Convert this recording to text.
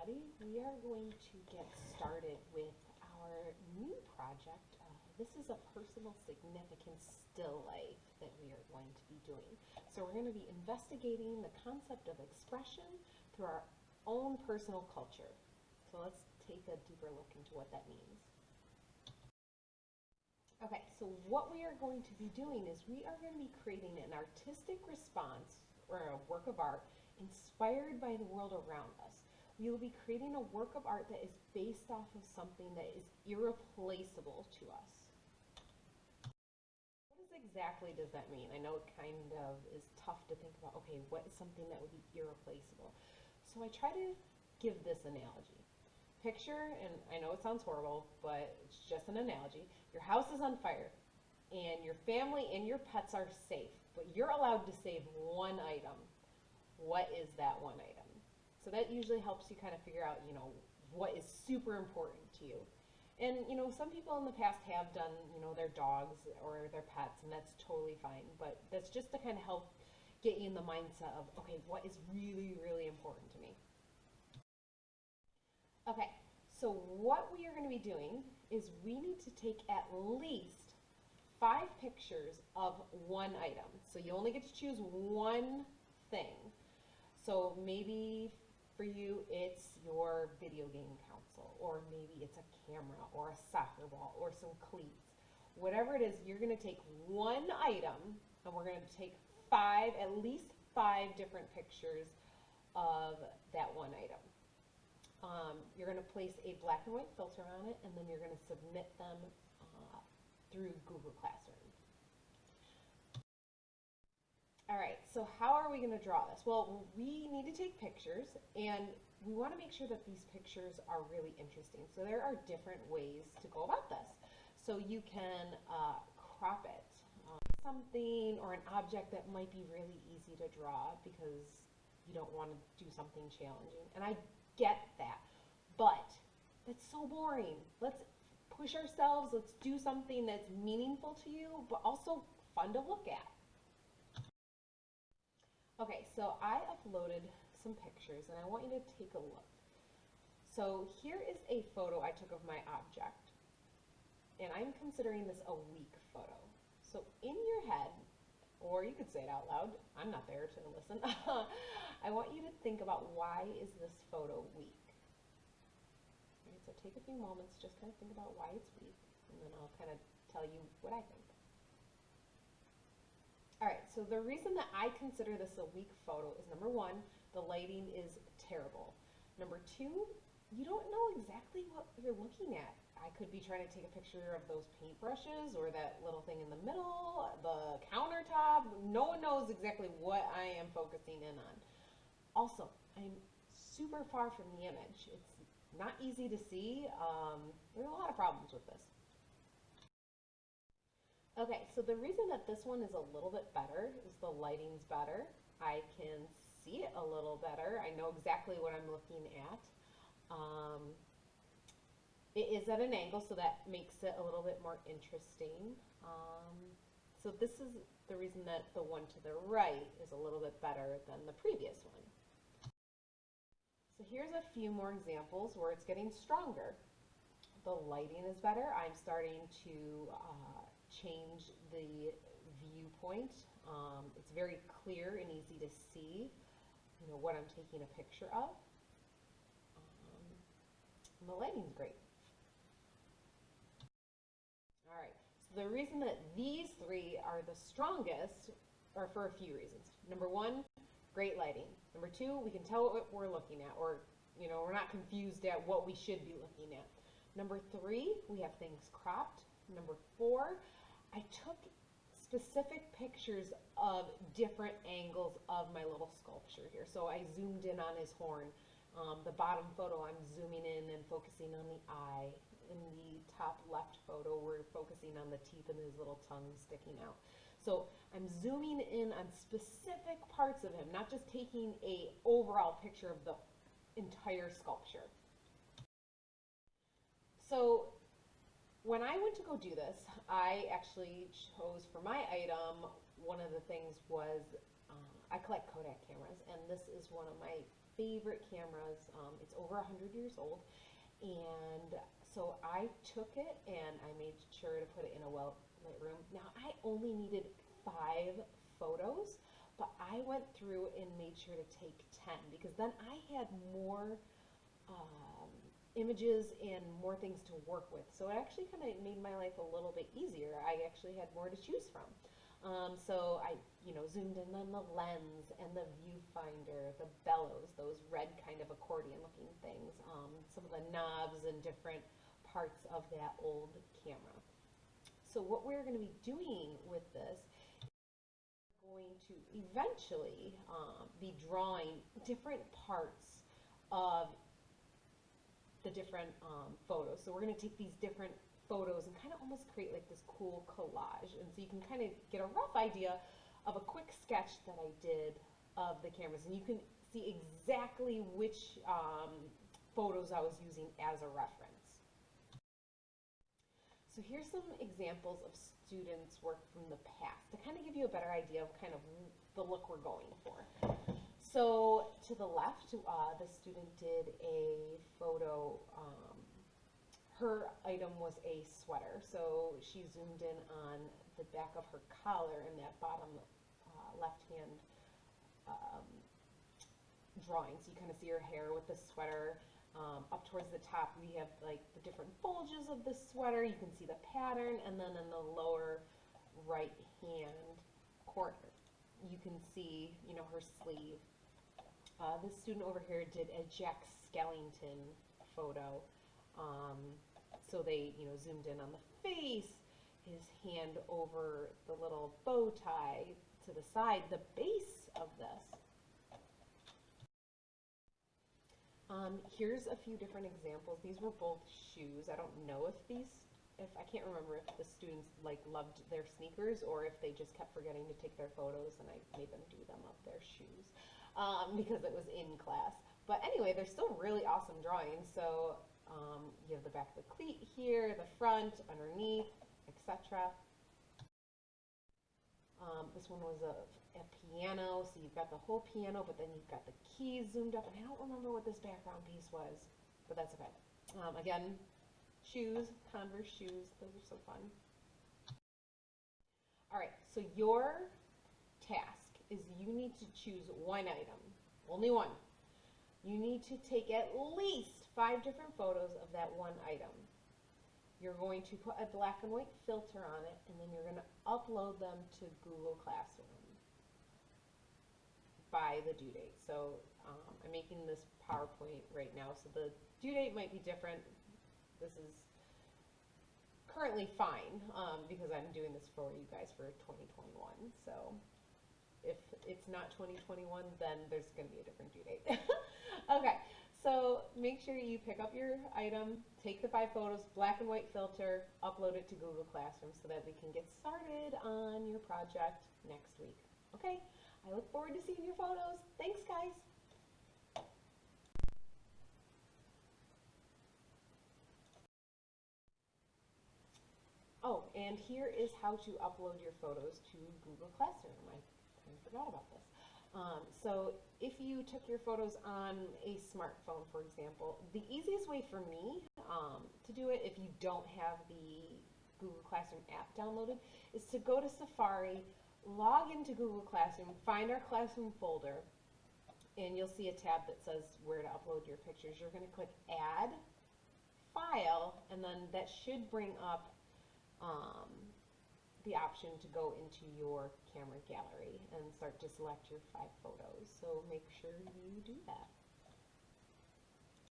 everybody. We are going to get started with our new project. This is a personal significance still life that we are going to be doing. So we're going to be investigating the concept of expression through our own personal culture. So let's take a deeper look into what that means. Okay, so what we are going to be doing is we are going to be creating an artistic response or a work of art inspired by the world around us. We will be creating a work of art that is based off of something that is irreplaceable to us. What exactly does that mean? I know it kind of is tough to think about, okay, what is something that would be irreplaceable? So I try to give this analogy. Picture, and I know it sounds horrible, but it's just an analogy. Your house is on fire, and your family and your pets are safe, but you're allowed to save one item. What is that one item? So that usually helps you kind of figure out, what is super important to you. And, some people in the past have done, their dogs or their pets, and that's totally fine. But that's just to kind of help get you in the mindset of, okay, what is really, really important to me? Okay, so what we are going to be doing is we need to take at least 5 pictures of one item. So you only get to choose one thing. So maybe for you it's your video game console, or maybe it's a camera, or a soccer ball, or some cleats. Whatever it is, you're going to take one item, and we're going to take at least 5 different pictures of that one item. You're going to place a black and white filter on it, and then you're going to submit them through Google Classroom. All right, so how are we going to draw this? Well, we need to take pictures, and we want to make sure that these pictures are really interesting. So there are different ways to go about this. So you can crop it, something or an object that might be really easy to draw because you don't want to do something challenging. And I get that, but that's so boring. Let's push ourselves. Let's do something that's meaningful to you, but also fun to look at. Okay, so I uploaded some pictures and I want you to take a look. So here is a photo I took of my object, and I'm considering this a weak photo. So in your head, or you could say it out loud, I'm not there to listen, I want you to think about, why is this photo weak? Right, so take a few moments, just kind of think about why it's weak, and then I'll kind of tell you what I think. All right, so the reason that I consider this a weak photo is, number 1, the lighting is terrible. Number 2, you don't know exactly what you're looking at. I could be trying to take a picture of those paintbrushes or that little thing in the middle, the countertop. No one knows exactly what I am focusing in on. Also, I'm super far from the image. It's not easy to see. There's a lot of problems with this. Okay, so the reason that this one is a little bit better is the lighting's better. I can see it a little better. I know exactly what I'm looking at. It is at an angle, so that makes it a little bit more interesting. So this is the reason that the one to the right is a little bit better than the previous one. So here's a few more examples where it's getting stronger. The lighting is better. I'm starting to change the viewpoint. It's very clear and easy to see, what I'm taking a picture of. And the lighting's great. All right, so the reason that these 3 are the strongest are for a few reasons. Number 1, great lighting. Number 2, we can tell what we're looking at, or we're not confused at what we should be looking at. Number 3, we have things cropped. Number 4, I took specific pictures of different angles of my little sculpture here. So I zoomed in on his horn. The bottom photo, I'm zooming in and focusing on the eye. In the top left photo, we're focusing on the teeth and his little tongue sticking out. So I'm zooming in on specific parts of him, not just taking an overall picture of the entire sculpture. So when I went to go do this, I actually chose for my item, one of the things was I collect Kodak cameras, and this is one of my favorite cameras. It's over 100 years old, and so I took it and I made sure to put it in a well lit room. Now I only needed 5 photos, but I went through and made sure to take 10 because then I had more images and more things to work with. So it actually kind of made my life a little bit easier. I actually had more to choose from. So I, zoomed in on the lens and the viewfinder, the bellows, those red kind of accordion looking things, some of the knobs and different parts of that old camera. So what we're going to be doing with this is going to eventually be drawing different parts of the different photos. So we're going to take these different photos and kind of almost create like this cool collage. And so you can kind of get a rough idea of a quick sketch that I did of the cameras. And you can see exactly which photos I was using as a reference. So here's some examples of students' work from the past to kind of give you a better idea of kind of the look we're going for. So to the left, the student did a photo. Her item was a sweater, so she zoomed in on the back of her collar in that bottom left-hand drawing. So you kind of see her hair with the sweater. Up towards the top, we have like the different bulges of the sweater. You can see the pattern, and then in the lower right-hand corner, you can see, her sleeve. This student over here did a Jack Skellington photo. So they, zoomed in on the face, his hand over the little bow tie to the side, the base of this. Here's a few different examples. These were both shoes. I don't know if I can't remember if the students loved their sneakers or if they just kept forgetting to take their photos and I made them do them of their shoes because it was in class. But anyway, they're still really awesome drawings. So you have the back of the cleat here, the front, underneath, etc. This one was a piano, so you've got the whole piano, but then you've got the keys zoomed up, and I don't remember what this background piece was, but that's okay. Again, shoes, Converse shoes, those are so fun. All right, so your task is you need to choose one item, only one. You need to take at least 5 different photos of that one item. You're going to put a black and white filter on it, and then you're going to upload them to Google Classroom by the due date. So I'm making this PowerPoint right now, so the due date might be different. This is currently fine because I'm doing this for you guys for 2021. So if it's not 2021, then there's going to be a different due date. Okay, so make sure you pick up your item, take the 5 photos, black and white filter, upload it to Google Classroom so that we can get started on your project next week. Okay, I look forward to seeing your photos. Thanks, guys. Oh, and here is how to upload your photos to Google Classroom. I kind of forgot about this. So if you took your photos on a smartphone, for example, the easiest way for me to do it if you don't have the Google Classroom app downloaded is to go to Safari, log into Google Classroom, find our Classroom folder, and you'll see a tab that says where to upload your pictures. You're going to click Add, File, and then that should bring up the option to go into your camera gallery and start to select your 5 photos. So make sure you do that.